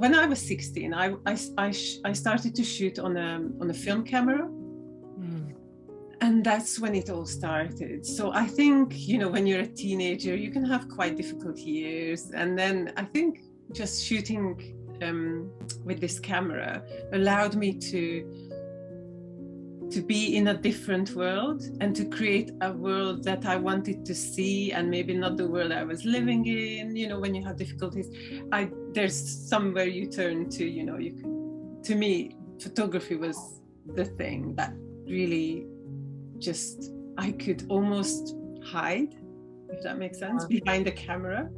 When I was 16, I started to shoot on a film camera. And that's when it all started. So I think, when you're a teenager, you can have quite difficult years. And then I think just shooting with this camera allowed me to be in a different world and to create a world that I wanted to see, and maybe not the world I was living in. When you have difficulties, there's somewhere you turn to. To me, photography was the thing that really I could almost hide, if that makes sense, behind the camera.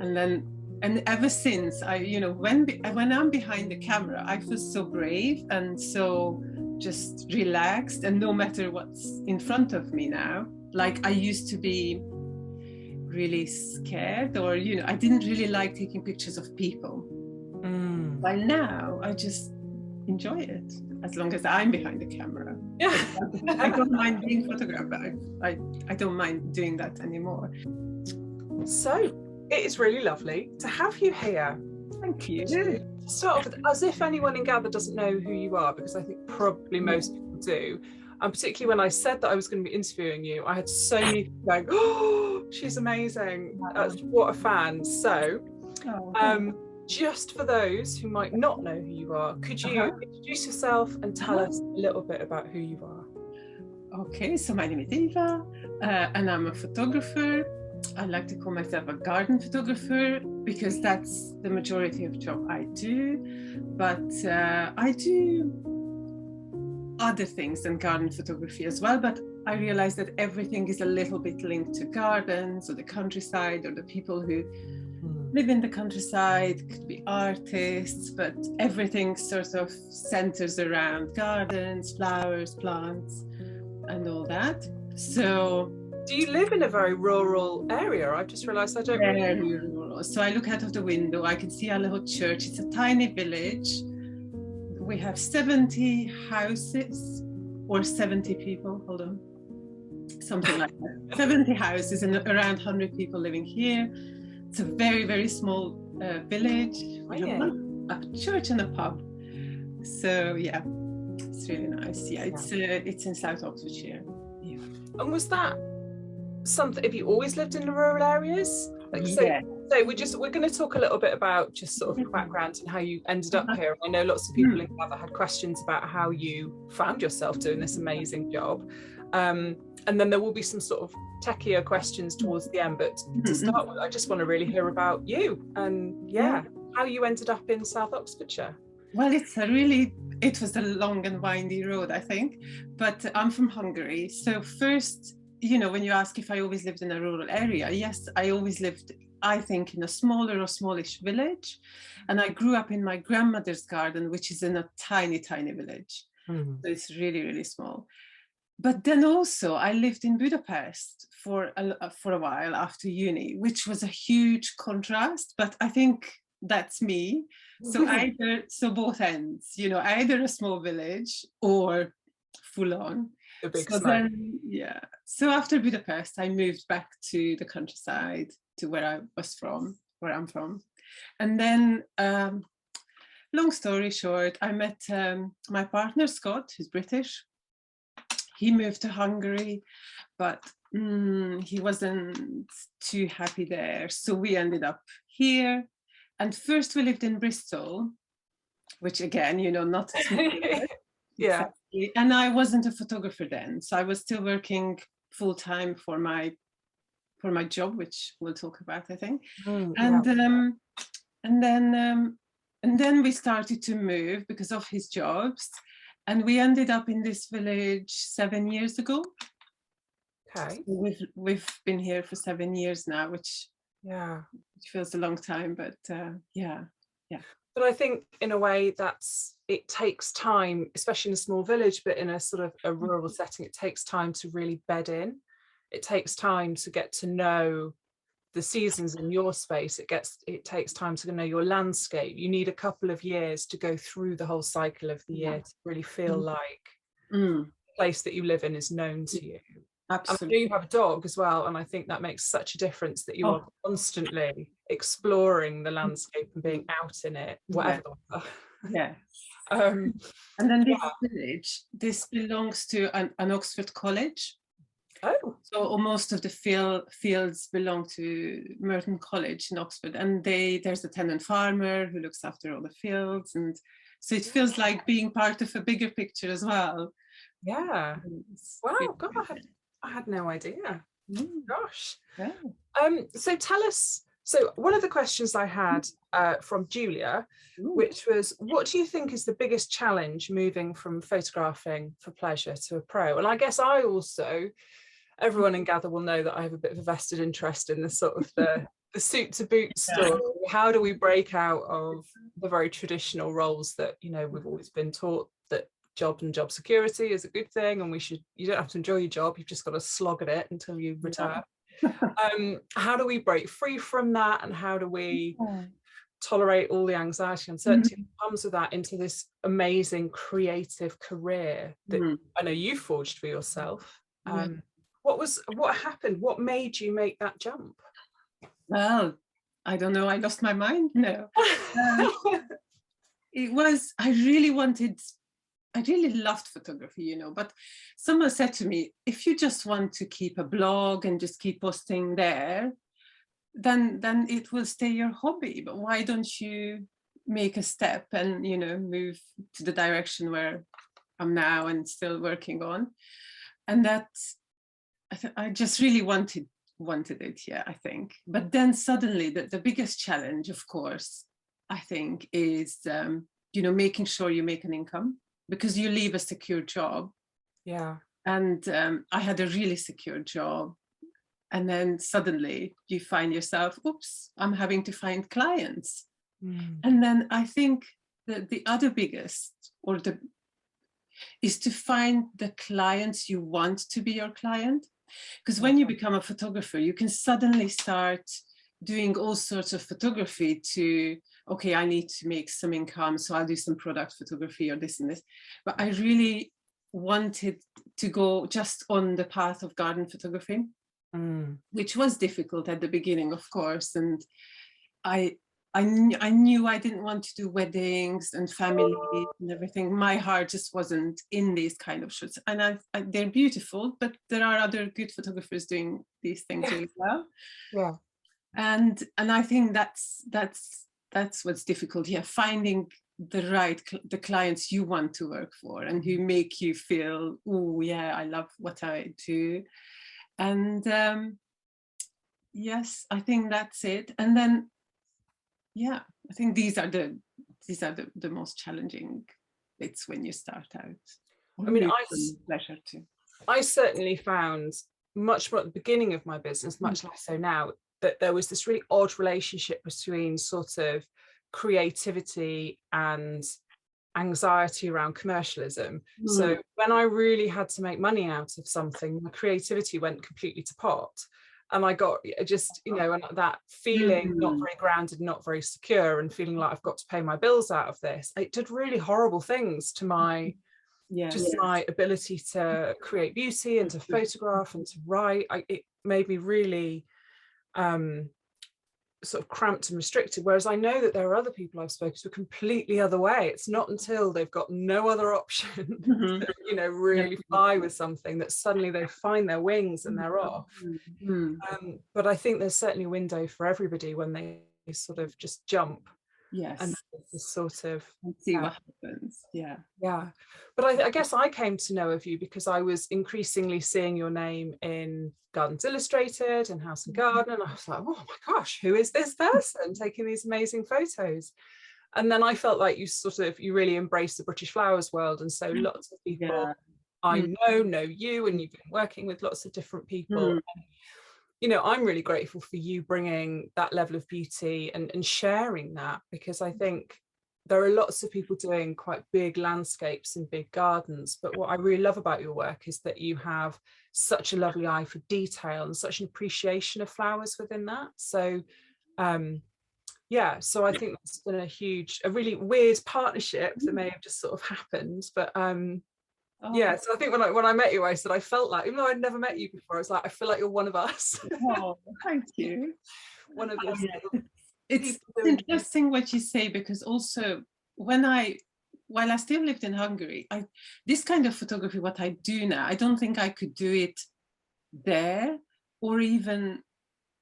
And ever since when I'm behind the camera, I feel so brave and so just relaxed, and no matter what's in front of me now. Like I used to be really scared, or I didn't really like taking pictures of people. But now I just enjoy it, as long as I'm behind the camera. I don't mind being photographed. I don't mind doing that anymore. So it is really lovely to have you here. Thank you. To start off with, as if anyone in Gather doesn't know who you are, because I think probably most people do. And particularly when I said that I was going to be interviewing you, I had so many people going, "Oh, she's amazing. What a fan." So just for those who might not know who you are, could you introduce yourself and tell us a little bit about who you are? Okay, so my name is Eva, and I'm a photographer. I like to call myself a garden photographer because that's the majority of the job I do. But I do other things than garden photography as well. But I realize that everything is a little bit linked to gardens or the countryside or the people who live in the countryside. Could be artists, but everything sort of centers around gardens, flowers, plants, and all that. So do you live in a very rural area? I've just realized I don't very rural. So I look out of the window, I can see a little church. It's a tiny village. We have 70 houses, or 70 people, hold on, something like that. 70 houses and around 100 people living here. It's a very, very small village. We have a church and a pub. So yeah, it's really nice. Yeah, it's in South Oxfordshire. Yeah. And was that something, have you always lived in the rural areas? So we're going to talk a little bit about just sort of your background and how you ended up here. I know lots of people in Gather had questions about how you found yourself doing this amazing job. And then there will be some sort of techier questions towards the end, but to start with, I just want to really hear about you and how you ended up in South Oxfordshire. Well, it was a long and windy road, I think, but I'm from Hungary. So first, when you ask if I always lived in a rural area, yes, I always lived, I think, in a smaller or smallish village. And I grew up in my grandmother's garden, which is in a tiny, tiny village. So it's really, really small. But then also I lived in Budapest for a while after uni, which was a huge contrast, but I think that's me. So both ends, either a small village or full on. So after Budapest, I moved back to the countryside, to where I'm from. And then, long story short, I met my partner, Scott, who's British. He moved to Hungary, but he wasn't too happy there. So we ended up here. And first we lived in Bristol, which again, not a small village. Yeah. And I wasn't a photographer then, so I was still working full time for my job, which we'll talk about, I think. And then we started to move because of his jobs, and we ended up in this village 7 years ago. Okay. We've been here for 7 years now, which feels a long time, but yeah. But I think in a way it takes time, especially in a small village, but in a sort of a rural setting, it takes time to really bed in. It takes time to get to know the seasons in your space. It takes time to know your landscape. You need a couple of years to go through the whole cycle of the year to really feel like the place that you live in is known to you. Absolutely. I know you have a dog as well, and I think that makes such a difference that you are constantly exploring the landscape and being out in it, whatever the weather. Yeah. Um, and then this village, this belongs to an Oxford college. Oh. So most of the fields belong to Merton College in Oxford, and there's a tenant farmer who looks after all the fields, and so it feels like being part of a bigger picture as well. Yeah. Wow. God, I had no idea. Gosh. Yeah. So tell us. So one of the questions I had from Julia, which was, what do you think is the biggest challenge moving from photographing for pleasure to a pro? And I guess I also, everyone in Gather will know that I have a bit of a vested interest in the sort of the suit to boot story. How do we break out of the very traditional roles that, you know, we've always been taught that job and job security is a good thing, and you don't have to enjoy your job, you've just got to slog at it until you retire. How do we break free from that, and how do we tolerate all the anxiety and uncertainty that comes with that into this amazing creative career that I know you forged for yourself? What happened? What made you make that jump? Well, I don't know, I lost my mind. No. It was, I really loved photography, you know, but someone said to me, if you just want to keep a blog and just keep posting there, then it will stay your hobby. But why don't you make a step and, you know, move to the direction where I'm now and still working on? And that, I just really wanted it, yeah, I think. But then suddenly the biggest challenge, of course, I think is, you know, making sure you make an income, because you leave a secure job. Yeah. And I had a really secure job. And then suddenly you find yourself, oops, I'm having to find clients. And then I think that the other biggest, is to find the clients you want to be your client. Because when you become a photographer, you can suddenly start doing all sorts of photography to, okay, I need to make some income, so I'll do some product photography or this and this. But I really wanted to go just on the path of garden photography, which was difficult at the beginning, of course. And I knew I didn't want to do weddings and family and everything. My heart just wasn't in these kind of shoots. And they're beautiful, but there are other good photographers doing these things really well. Yeah. And I think that's what's difficult here, finding the clients you want to work for and who make you feel, oh yeah, I love what I do. And yes, I think that's it. And then yeah, I think these are the most challenging bits when you start out. I mean, pleasure too. I certainly found much more at the beginning of my business, much less so now, that there was this really odd relationship between sort of creativity and anxiety around commercialism. So when I really had to make money out of something, my creativity went completely to pot. And I got just, you know, and that feeling not very grounded, not very secure, and feeling like I've got to pay my bills out of this. It did really horrible things to my my ability to create beauty and to photograph and to write. It made me really sort of cramped and restricted, whereas I know that there are other people I've spoken to completely other way. It's not until they've got no other option to, you know, really fly with something that suddenly they find their wings and they're off. But I think there's certainly a window for everybody when they sort of just jump. Yes. And sort of see what happens. Yeah. Yeah. But I guess I came to know of you because I was increasingly seeing your name in Gardens Illustrated and House and Garden. And I was like, oh my gosh, who is this person taking these amazing photos? And then I felt like you really embraced the British flowers world. And so lots of people I know you, and you've been working with lots of different people. And, you know, I'm really grateful for you bringing that level of beauty and sharing that, because I think there are lots of people doing quite big landscapes and big gardens. But what I really love about your work is that you have such a lovely eye for detail and such an appreciation of flowers within that. So, so I think that's been a really weird partnership that may have just sort of happened. But yeah, so I think when I met you, I said I felt like, even though I'd never met you before, I was like, I feel like you're one of us. Oh, thank you. One of us it's interesting what you say, because also while I still lived in Hungary, this kind of photography, what I do now, I don't think I could do it there, or even,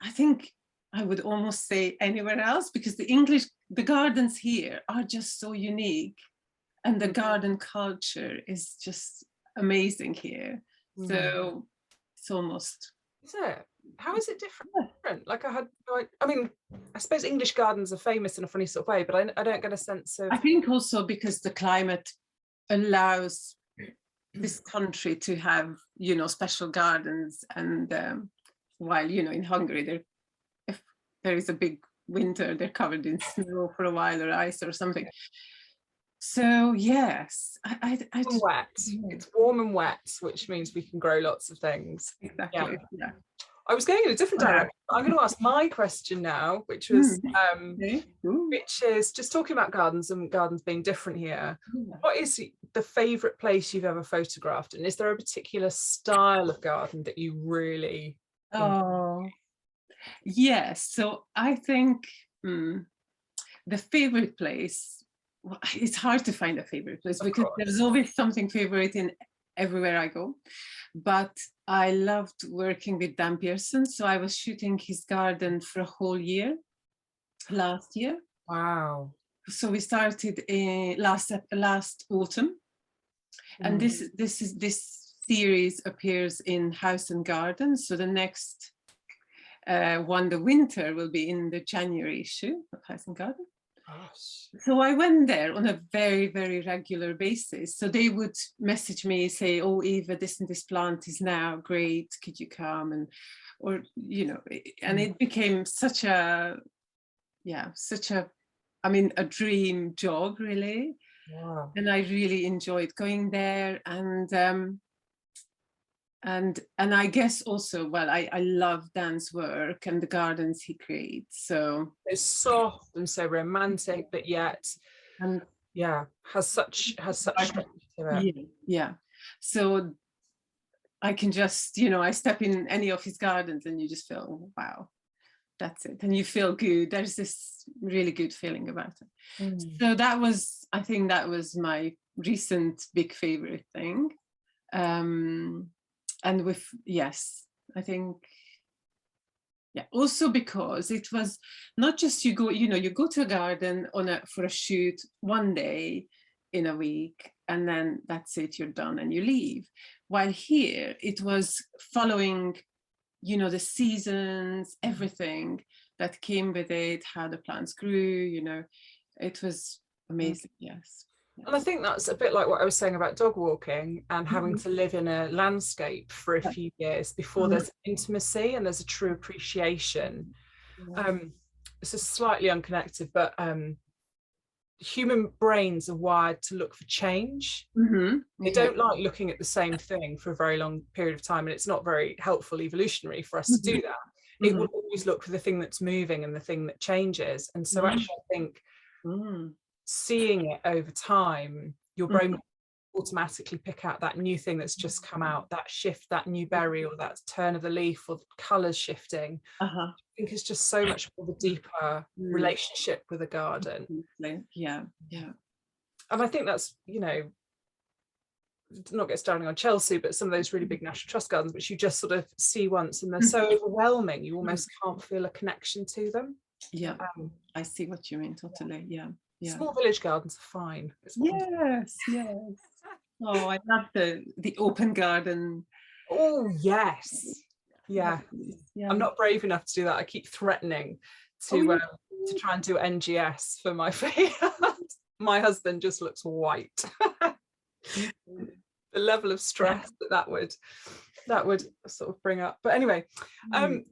I think I would almost say anywhere else, because the gardens here are just so unique, and the garden culture is just amazing here. So it's almost. Is it? How is it different? Like I mean, I suppose English gardens are famous in a funny sort of way, but I don't get a sense of. I think also because the climate allows this country to have, you know, special gardens, and while, you know, in Hungary, if there is a big winter, they're covered in snow for a while, or ice or something. So yes, wet. It's warm and wet, which means we can grow lots of things. Exactly. Yeah. I was going in a different direction. I'm going to ask my question now, which was, which is just talking about gardens and gardens being different here. What is the favourite place you've ever photographed, and is there a particular style of garden that you really? Yes. So I think the favourite place. Well, it's hard to find a favorite place, because there's always something favorite in everywhere I go. But I loved working with Dan Pearson. So I was shooting his garden for a whole year last year. Wow. So we started last autumn. And this series appears in House and Garden. So the next one, the winter, will be in the January issue of House and Garden. Gosh. So I went there on a very, very regular basis. So they would message me, say, "Oh, Eva, this and this plant is now great. Could you come?" And, or, you know, and it became such a dream job, really. Wow. And I really enjoyed going there. And I guess also, well, I love Dan's work and the gardens he creates. So it's soft and so romantic, but yet, has such strength to it. Yeah. So I can just, you know, I step in any of his gardens and you just feel, oh, wow, that's it, and you feel good. There's this really good feeling about it. So I think that was my recent big favorite thing. And I think, also because it was not just you go to a garden for a shoot one day in a week, and then that's it, you're done and you leave. While here, it was following, you know, the seasons, everything that came with it, how the plants grew, you know, it was amazing. Yes. And I think that's a bit like what I was saying about dog walking and having to live in a landscape for a few years before there's intimacy and there's a true appreciation. This is slightly unconnected, but human brains are wired to look for change. They don't like looking at the same thing for a very long period of time, and it's not very helpful evolutionary for us to do that. It will always look for the thing that's moving and the thing that changes. And so actually I think seeing it over time, your brain will automatically pick out that new thing that's just come out, that shift, that new berry, or that turn of the leaf, or the colours shifting. I think it's just so much more of a deeper relationship with a garden. Yeah. And I think that's, you know, not get starting on Chelsea, but some of those really big National Trust gardens, which you just sort of see once and they're so overwhelming, you almost can't feel a connection to them. Yeah, I see what you mean, totally. Yeah. Small village gardens are fine. Yes. Oh, I love the open garden. Oh yes. Yeah. I'm not brave enough to do that. I keep threatening to try and do NGS for my field. My husband just looks white. The level of stress that would sort of bring up. But anyway, the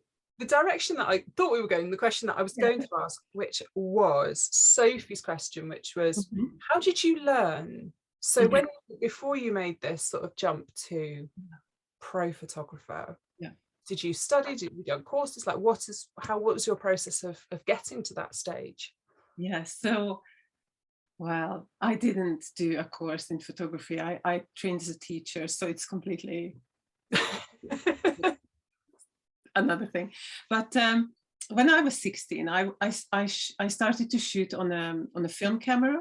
direction that I thought we were going, the question that I was going to ask, which was Sophie's question, which was, how did you learn? So before you made this sort of jump to pro photographer, did you study? Did you do courses? Like, what was your process of getting to that stage? So, well, I didn't do a course in photography. I trained as a teacher, so it's completely another thing. But when I was 16, I started to shoot on a film camera.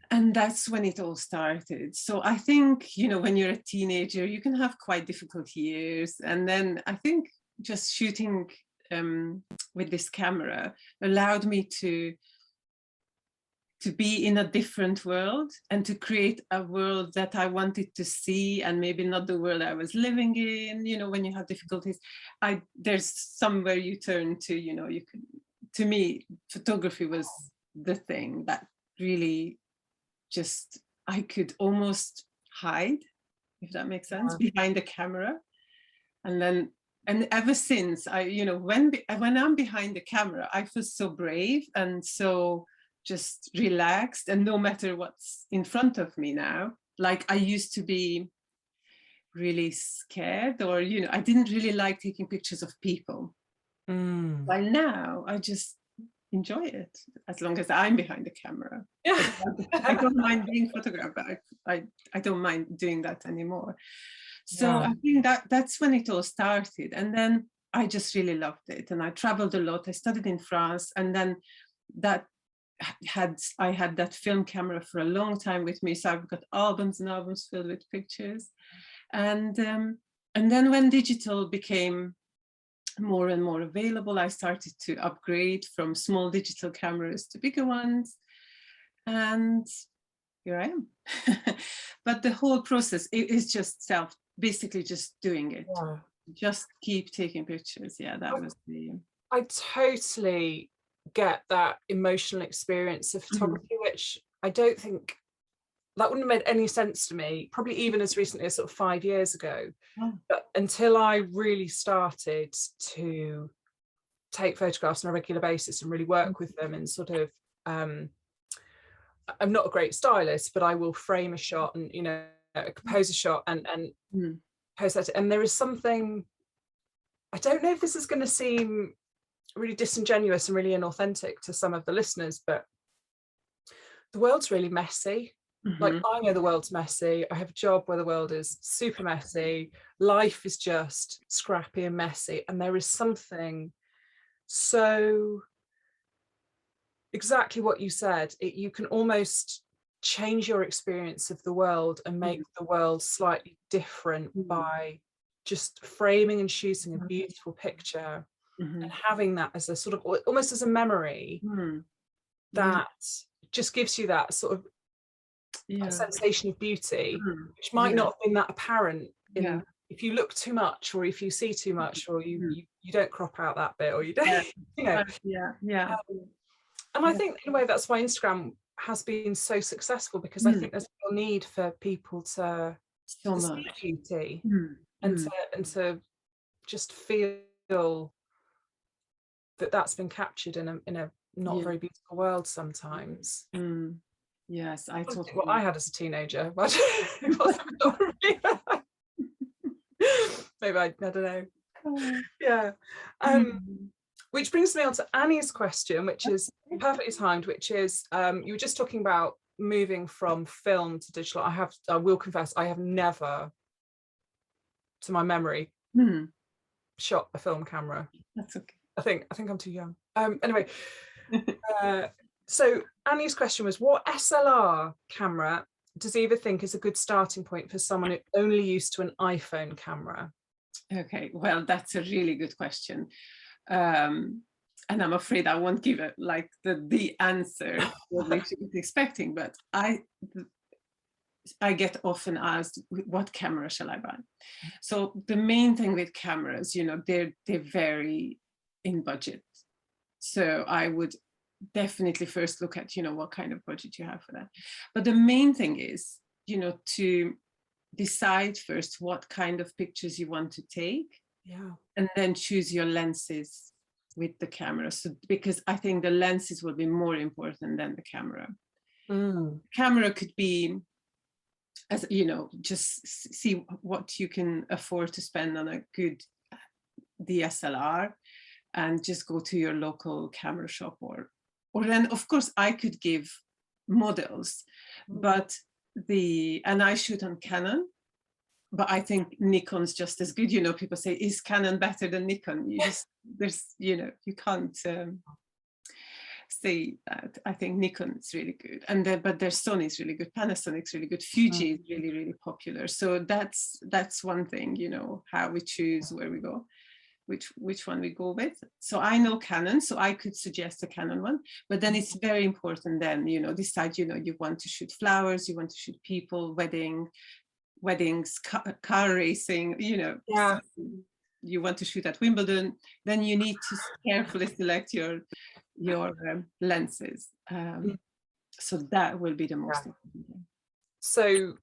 And that's when it all started. So I think, you know, when you're a teenager, you can have quite difficult years. And then I think just shooting with this camera allowed me to be in a different world and to create a world that I wanted to see, and maybe not the world I was living in. You know, when you have difficulties, there's somewhere you turn to, you know, to me, photography was the thing that really just, I could almost hide, if that makes sense, behind the camera. And ever since you know, when I'm behind the camera, I feel so brave and so just relaxed, and no matter what's in front of me now. Like, I used to be really scared, or, you know, I didn't really like taking pictures of people. But now I just enjoy it, as long as I'm behind the camera. Yeah. I don't mind being photographed. I don't mind doing that anymore. So I think that's when it all started. And then I just really loved it. And I traveled a lot. I studied in France. And then I had that film camera for a long time with me. So I've got albums and albums filled with pictures. And then when digital became more and more available, I started to upgrade from small digital cameras to bigger ones, and here I am. But the whole process is just basically just doing it. Just keep taking pictures. That was I totally get that emotional experience of photography, which I don't think that wouldn't have made any sense to me, probably even as recently as sort of 5 years ago. But until I really started to take photographs on a regular basis and really work with them, and sort of, I'm not a great stylist, but I will frame a shot and, you know, compose a shot and post that. And there is something, I don't know if this is going to seem really disingenuous and really inauthentic to some of the listeners, but the world's really messy. Like, I know the world's messy. I have a job where the world is super messy. Life is just scrappy and messy. And there is something so, exactly what you said, you can almost change your experience of the world and make the world slightly different by just framing and shooting a beautiful picture and having that as a sort of, almost as a memory that just gives you that sort of a sensation of beauty, which might not have been that apparent if you look too much, or if you see too much, or you don't crop out that bit, or you don't, you know. And I think in a way that's why Instagram has been so successful, because I think there's a real need for people to see beauty and to just feel that that's been captured in a not very beautiful world sometimes. Yes, I totally. What I had as a teenager, but it wasn't really bad. Maybe I don't know. Which brings me on to Annie's question, which is perfectly timed, which is, you were just talking about moving from film to digital. I will confess, I have never, to my memory, shot a film camera. That's okay. I think I'm too young. Anyway, so Annie's question was, what SLR camera does Eva think is a good starting point for someone who's only used to an iPhone camera? Okay, well, that's a really good question. And I'm afraid I won't give it like the answer what they should be expecting, but I get often asked, what camera shall I buy? So the main thing with cameras, you know, they vary in budget. So I would definitely first look at, you know, what kind of budget you have for that. But the main thing is, you know, to decide first what kind of pictures you want to take, and then choose your lenses with the camera. So, because I think the lenses will be more important than the camera. Camera could be, as you know, just see what you can afford to spend on a good DSLR, and just go to your local camera shop, or then of course I could give models, but and I shoot on Canon, but I think Nikon's just as good. You know, people say, is Canon better than Nikon? You can't say that. I think Nikon is really good, but their Sony is really good, Panasonic's really good, Fuji is really, really popular. So that's one thing, you know, how we choose where we go, which one we go with. So I know Canon, so I could suggest a Canon one, but then it's very important then, you know, decide, you know, you want to shoot flowers, you want to shoot people, weddings, car racing, you know. Yeah. You want to shoot at Wimbledon, then you need to carefully select your lenses. So that will be the most important thing. So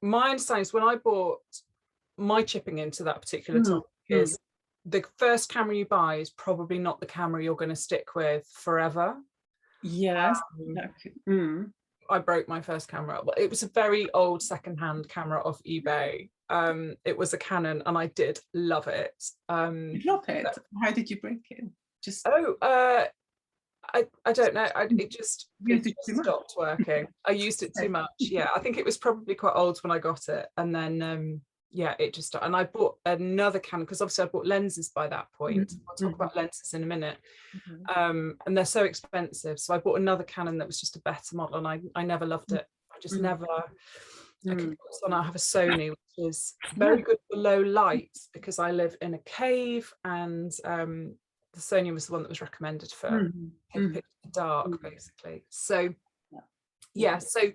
my understanding is when I bought my chipping into that particular topic is the first camera you buy is probably not the camera you're going to stick with forever. Yes. I broke my first camera. It was a very old secondhand camera off eBay. It was a Canon and I did love it. Love it. How did you break it? I don't know. It just stopped working. I used it too much. Yeah, I think it was probably quite old when I got it, and then it just stopped. And I bought another Canon because obviously I bought lenses by that point. I'll talk about lenses in a minute. And they're so expensive, so I bought another Canon that was just a better model, and I never loved it. I just never. I have a Sony, which is very good for low light because I live in a cave, and the Sony was the one that was recommended for picture dark, basically. So so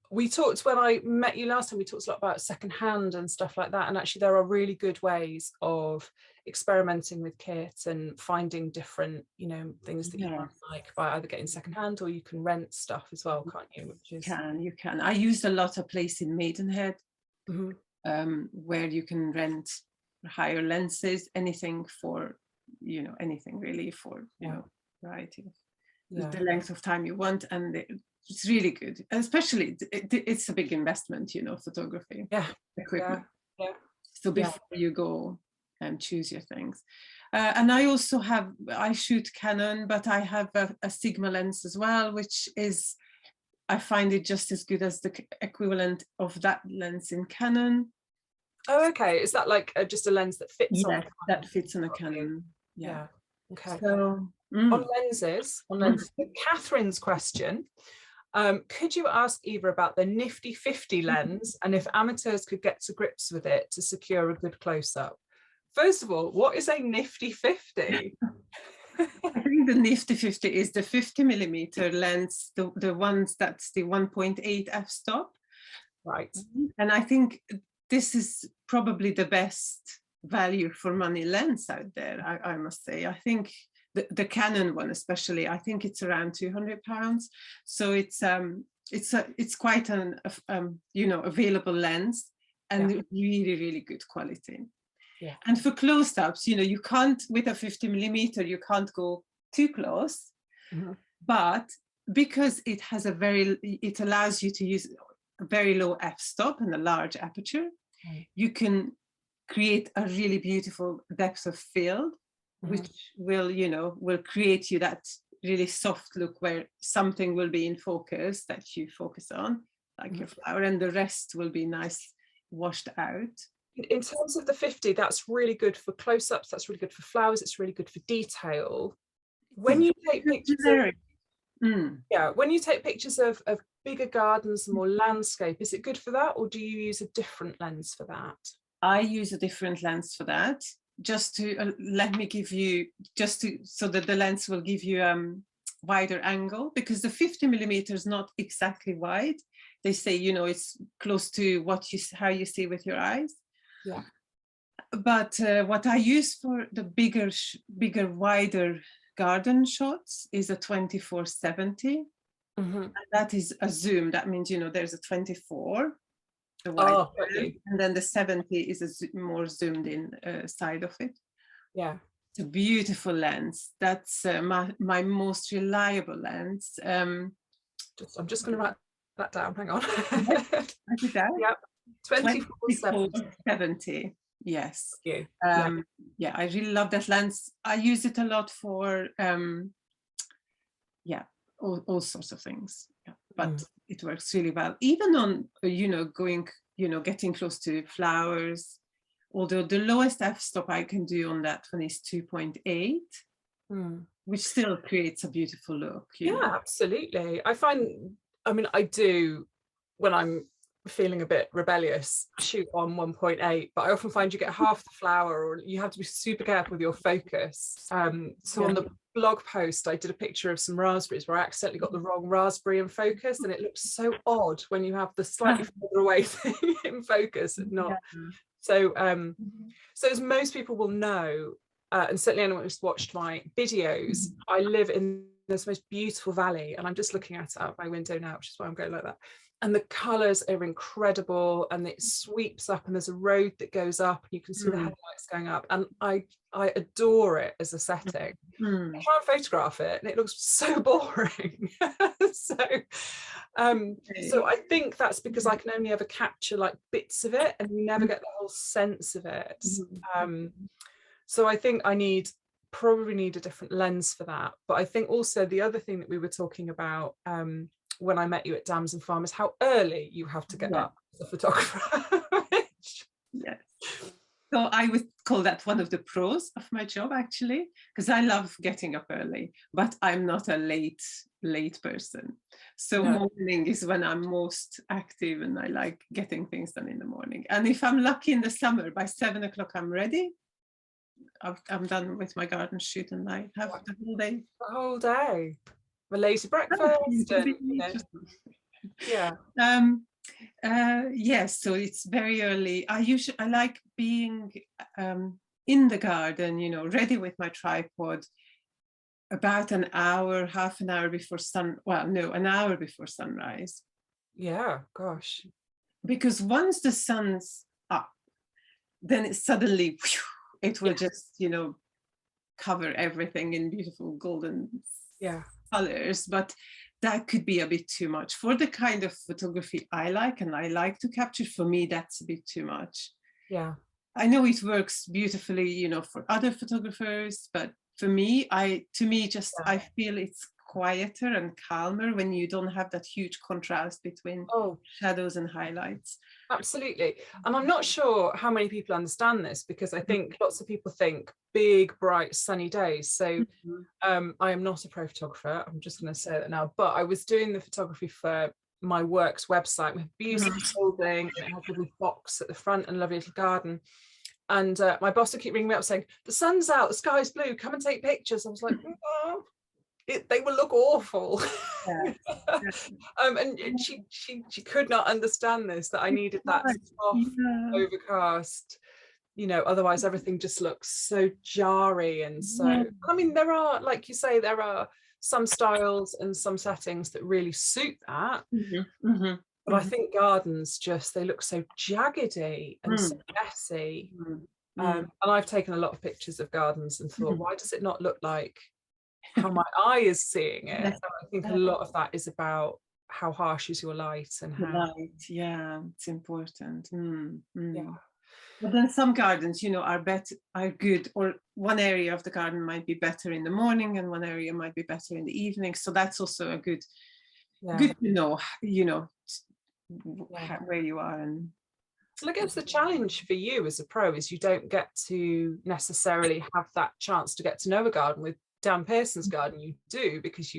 we talked, when I met you last time, we talked a lot about secondhand and stuff like that, and actually there are really good ways of experimenting with kit and finding different, you know, things that you might like by either getting secondhand, or you can rent stuff as well, can't you? You can. I used a lot of place in Maidenhead, where you can rent higher lenses, anything for, you know, anything really for, you know, variety of the length of time you want, and it's really good. Especially it's a big investment, you know, photography equipment. So before you go and choose your things, and I shoot Canon, but I have a Sigma lens as well, which is, I find it just as good as the equivalent of that lens in Canon. Oh, okay. Is that like just a lens that fits on? That fits on a Canon. Yeah. Okay. So on lenses, Catherine's question. Could you ask Eva about the nifty 50 lens and if amateurs could get to grips with it to secure a good close-up? First of all, what is a nifty 50? I think the nifty 50 is the 50mm lens, the ones that's the 1.8 f-stop. Right. And I think this is probably the best value for money lens out there, I must say. I think the Canon one especially, I think it's around £200. So it's quite an you know, available lens, and really, really good quality. And for close-ups, you know, you can't, with a 50mm, you can't go too close, but because it has it allows you to use a very low f-stop and a large aperture, you can create a really beautiful depth of field, which will, you know, will create you that really soft look where something will be in focus that you focus on, like your flower, and the rest will be nice washed out. In terms of the 50, that's really good for close-ups, that's really good for flowers, it's really good for detail. When you take pictures when you take pictures of bigger gardens, more landscape, is it good for that, or do you use a different lens for that? I use a different lens for that, just to let me give you, so that the lens will give you wider angle, because the 50mm is not exactly wide. They say, you know, it's close to how you see with your eyes. Yeah. But what I use for the bigger, wider garden shots is a 24-70. And that is a zoom. That means, you know, there's a 24, the wide, and then the 70 is a more zoomed in side of it. Yeah. It's a beautiful lens. That's my most reliable lens. I'm just going to write that down. Hang on. Write it down. Yep. 24-70. Yes. Yeah, I really love that lens. I use it a lot for all sorts of things. Yeah. But it works really well, even on, you know, going you know, getting close to flowers. Although the lowest f-stop I can do on that one is 2.8, which still creates a beautiful look. You know? Absolutely. I mean, I do, when I'm feeling a bit rebellious, shoot on 1.8, but I often find you get half the flower, or you have to be super careful with your focus. So on the blog post, I did a picture of some raspberries where I accidentally got the wrong raspberry in focus, and it looks so odd when you have the slightly further away thing in focus and not. So so as most people will know, and certainly anyone who's watched my videos, I live in this most beautiful valley, and I'm just looking at it out my window now, which is why I'm going like that. And the colours are incredible, and it sweeps up, and there's a road that goes up, and you can see the headlights going up, and I adore it as a setting. I try and photograph it, and it looks so boring. So I think that's because I can only ever capture like bits of it, and you never get the whole sense of it. So I think I probably need a different lens for that. But I think also the other thing that we were talking about when I met you at Dams and Farm is how early you have to get up as a photographer. Yes. So I would call that one of the pros of my job, actually, because I love getting up early, but I'm not a late person. So morning is when I'm most active, and I like getting things done in the morning. And if I'm lucky in the summer, by 7 o'clock I'm ready. I'm done with my garden shoot, and I have the whole day. The whole day. A lazy breakfast. Yes, so it's very early. I like being in the garden, you know, ready with my tripod about an hour, half an hour before an hour before sunrise. Yeah, gosh. Because once the sun's up, then it suddenly it will just, you know, cover everything in beautiful golden colors. But that could be a bit too much for the kind of photography I like, and I like to capture. For me, that's a bit too much. I know it works beautifully, you know, for other photographers, but for me, I feel it's quieter and calmer when you don't have that huge contrast between shadows and highlights. Absolutely. And I'm not sure how many people understand this, because I think lots of people think big, bright, sunny days. So I am not a pro photographer. I'm just going to say that now. But I was doing the photography for my work's website with beautiful building, and it has a little box at the front and a lovely little garden. And my boss would keep ringing me up saying, the sun's out, the sky's blue, come and take pictures. I was like, they will look awful. And she could not understand this, that I needed that soft, overcast, you know, otherwise everything just looks so jarry. And so, I mean, there are, like you say, there are some styles and some settings that really suit that. But I think gardens they look so jaggedy and so messy. And I've taken a lot of pictures of gardens and thought, why does it not look like how my eye is seeing it? So I think a lot of that is about how harsh is your light and how it's important. But then some gardens, you know, are good, or one area of the garden might be better in the morning and one area might be better in the evening. So that's also a good to know, you know, where you are. And so I guess the challenge for you as a pro is you don't get to necessarily have that chance to get to know a garden. With Dan Pearson's garden you do, because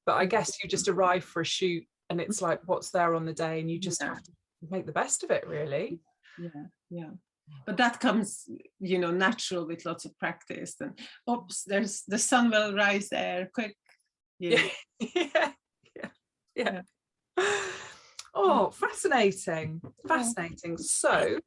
but I guess you just arrive for a shoot and it's like what's there on the day, and you just have to make the best of it, really. But that comes, you know, natural with lots of practice. And there's the sun will rise there, quick. Oh, fascinating. So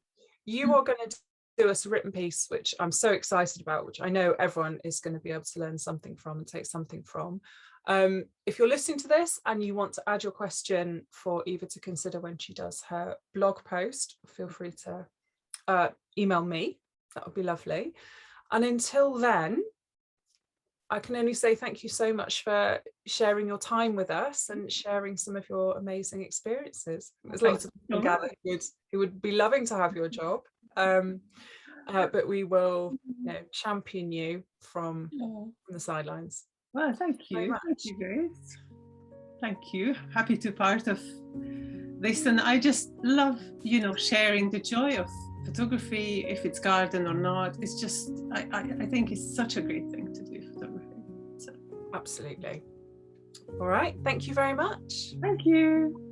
you are going to do us a written piece, which I'm so excited about, which I know everyone is going to be able to learn something from and take something from. If you're listening to this and you want to add your question for Eva to consider when she does her blog post, feel free to email me. That would be lovely. And until then, I can only say thank you so much for sharing your time with us and sharing some of your amazing experiences. There's lots of people who would be loving to have your job, but we will champion you from the sidelines. Well, thank you. Thank you, Grace. Thank you. Happy to be part of this. And I just love, you know, sharing the joy of photography, if it's garden or not. It's just, I think it's such a great thing to do, photography. So. Absolutely. All right, thank you very much. Thank you.